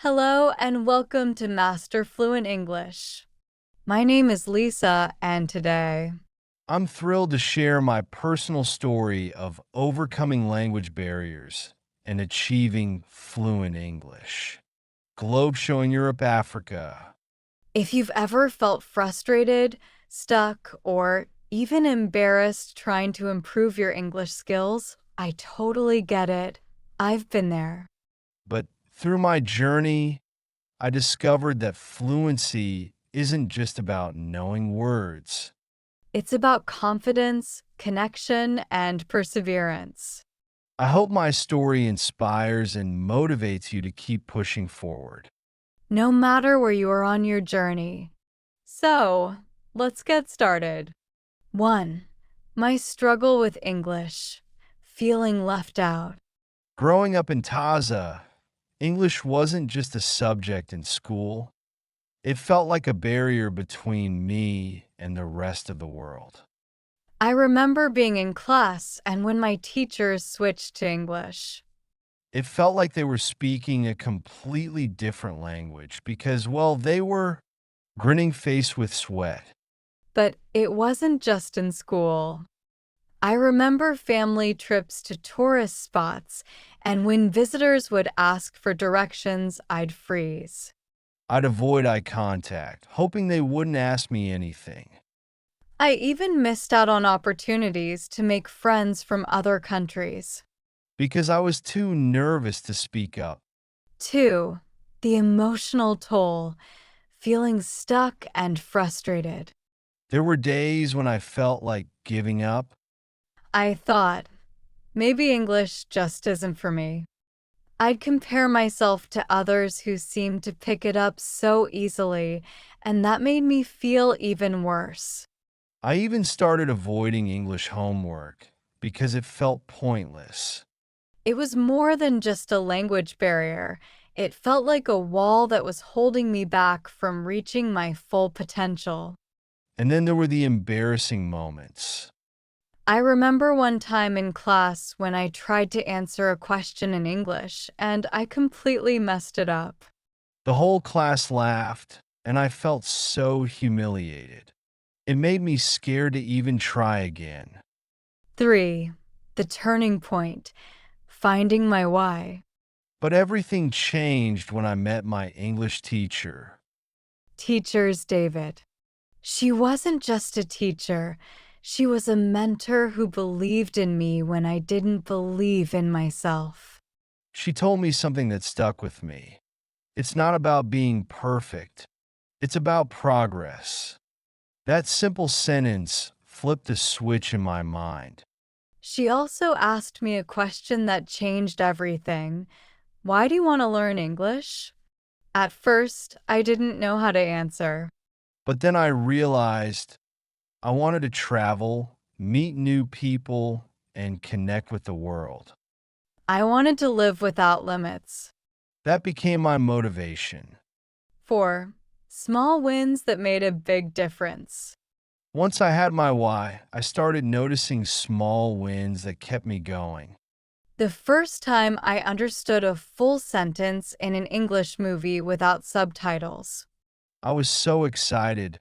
Hello and welcome to Master Fluent English. My name is Lisa, and today I'm thrilled to share my personal story of overcoming language barriers and achieving fluent English. Globe showing Europe, Africa. if you've ever felt frustrated, stuck, or even embarrassed trying to improve your English skills, I totally get it. I've been there. But through my journey, I discovered that fluency isn't just about knowing words. It's about confidence, connection, and perseverance. I hope my story inspires and motivates you to keep pushing forward. No matter where you are on your journey. So, let's get started. 1. My struggle with English. Feeling left out. Growing up in Taza, English wasn't just a subject in school. It felt like a barrier between me and the rest of the world. I remember being in class and when my teachers switched to English. It felt like they were speaking a completely different language because, well, they were grinning face with sweat. But it wasn't just in school. I remember family trips to tourist spots, and when visitors would ask for directions, I'd freeze. I'd avoid eye contact, hoping they wouldn't ask me anything. I even missed out on opportunities to make friends from other countries. Because I was too nervous to speak up. 2. The emotional toll. Feeling stuck and frustrated. There were days when I felt like giving up. I thought, maybe English just isn't for me. I'd compare myself to others who seemed to pick it up so easily, and that made me feel even worse. I even started avoiding English homework because it felt pointless. It was more than just a language barrier. It felt like a wall that was holding me back from reaching my full potential. And then there were the embarrassing moments. I remember one time in class when I tried to answer a question in English and I completely messed it up. The whole class laughed, and I felt so humiliated. It made me scared to even try again. 3. The turning point. Finding my why. But everything changed when I met my English teacher. Teachers David. She wasn't just a teacher. She was a mentor who believed in me when I didn't believe in myself. She told me something that stuck with me. It's not about being perfect, it's about progress. That simple sentence flipped a switch in my mind. She also asked me a question that changed everything. Why do you want to learn English? At first, I didn't know how to answer. But then I realized I wanted to travel, meet new people, and connect with the world. I wanted to live without limits. That became my motivation. 4. Small wins that made a big difference. Once I had my why, I started noticing small wins that kept me going. The first time I understood a full sentence in an English movie without subtitles. I was so excited.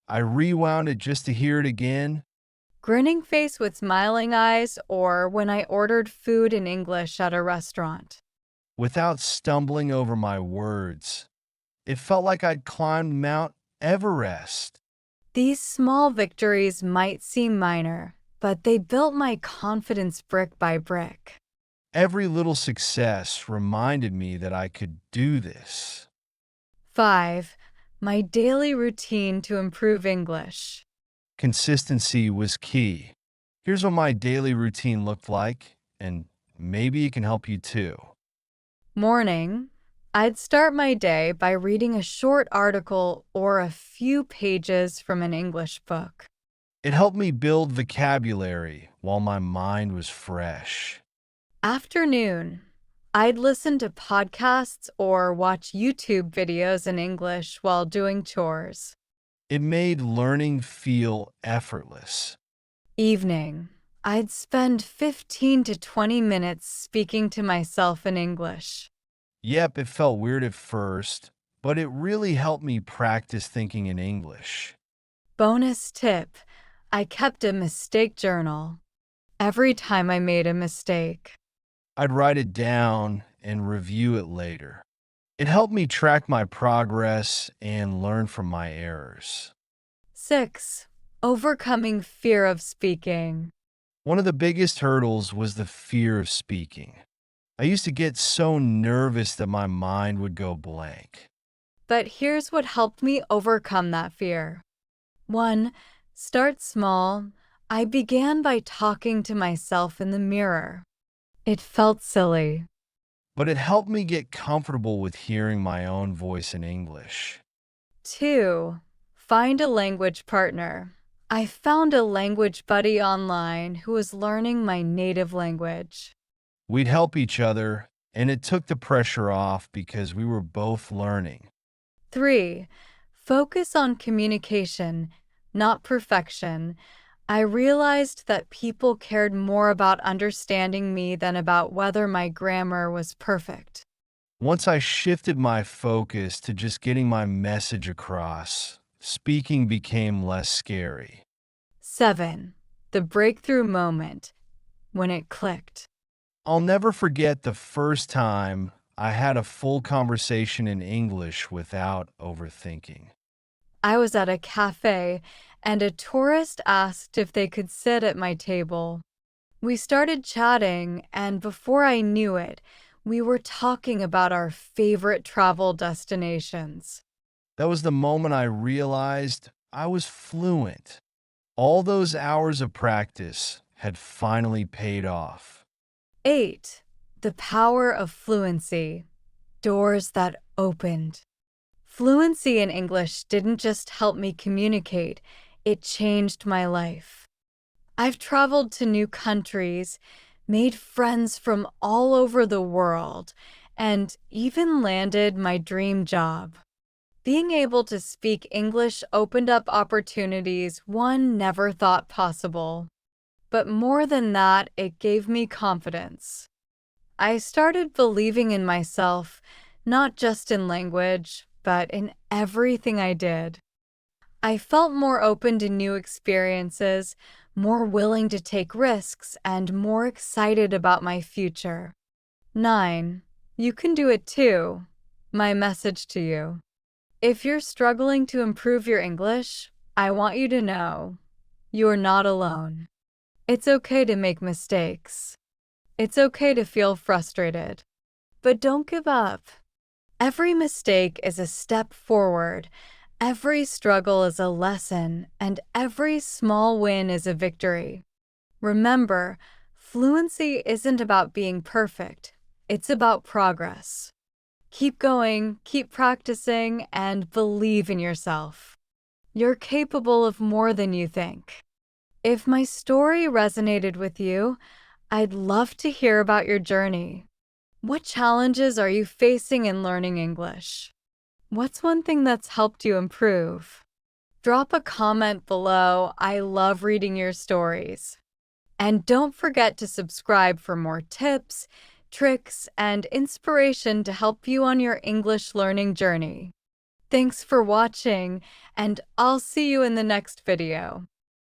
I rewound it just to hear it again. Grinning face with smiling eyes, or when I ordered food in English at a restaurant. Without stumbling over my words. It felt like I'd climbed Mount Everest. These small victories might seem minor, but they built my confidence brick by brick. Every little success reminded me that I could do this. 5. My daily routine to improve English. Consistency was key. Here's what my daily routine looked like, and maybe it can help you too. Morning. I'd start my day by reading a short article or a few pages from an English book. It helped me build vocabulary while my mind was fresh. Afternoon. I'd listen to podcasts or watch YouTube videos in English while doing chores. It made learning feel effortless. Evening. I'd spend 15 to 20 minutes speaking to myself in English. Yep, it felt weird at first, but it really helped me practice thinking in English. Bonus tip: I kept a mistake journal. Every time I made a mistake. I'd write it down and review it later. It helped me track my progress and learn from my errors. 6. Overcoming fear of speaking. One of the biggest hurdles was the fear of speaking. I used to get so nervous that my mind would go blank. But here's what helped me overcome that fear. 1. Start small. I began by talking to myself in the mirror. It felt silly. But it helped me get comfortable with hearing my own voice in English. 2. Find a language partner. I found a language buddy online who was learning my native language. We'd help each other, and it took the pressure off because we were both learning. 3. Focus on communication, not perfection. I realized that people cared more about understanding me than about whether my grammar was perfect. Once I shifted my focus to just getting my message across, speaking became less scary. 7. The breakthrough moment, when it clicked. I'll never forget the first time I had a full conversation in English without overthinking. I was at a cafe, and a tourist asked if they could sit at my table. We started chatting, and before I knew it, we were talking about our favorite travel destinations. That was the moment I realized I was fluent. All those hours of practice had finally paid off. 8. The power of fluency. Doors that opened. Fluency in English didn't just help me communicate, it changed my life. I've traveled to new countries, made friends from all over the world, and even landed my dream job. Being able to speak English opened up opportunities one never thought possible. But more than that, it gave me confidence. I started believing in myself, not just in language, but in everything I did. I felt more open to new experiences, more willing to take risks, and more excited about my future. 9. You can do it too. My message to you. If you're struggling to improve your English, I want you to know you're not alone. It's okay to make mistakes. It's okay to feel frustrated. But don't give up. Every mistake is a step forward. Every struggle is a lesson, and every small win is a victory. Remember, fluency isn't about being perfect. It's about progress. Keep going, keep practicing, and believe in yourself. You're capable of more than you think. If my story resonated with you, I'd love to hear about your journey. What challenges are you facing in learning English? What's one thing that's helped you improve? Drop a comment below. I love reading your stories. And don't forget to subscribe for more tips, tricks, and inspiration to help you on your English learning journey. Thanks for watching, and I'll see you in the next video.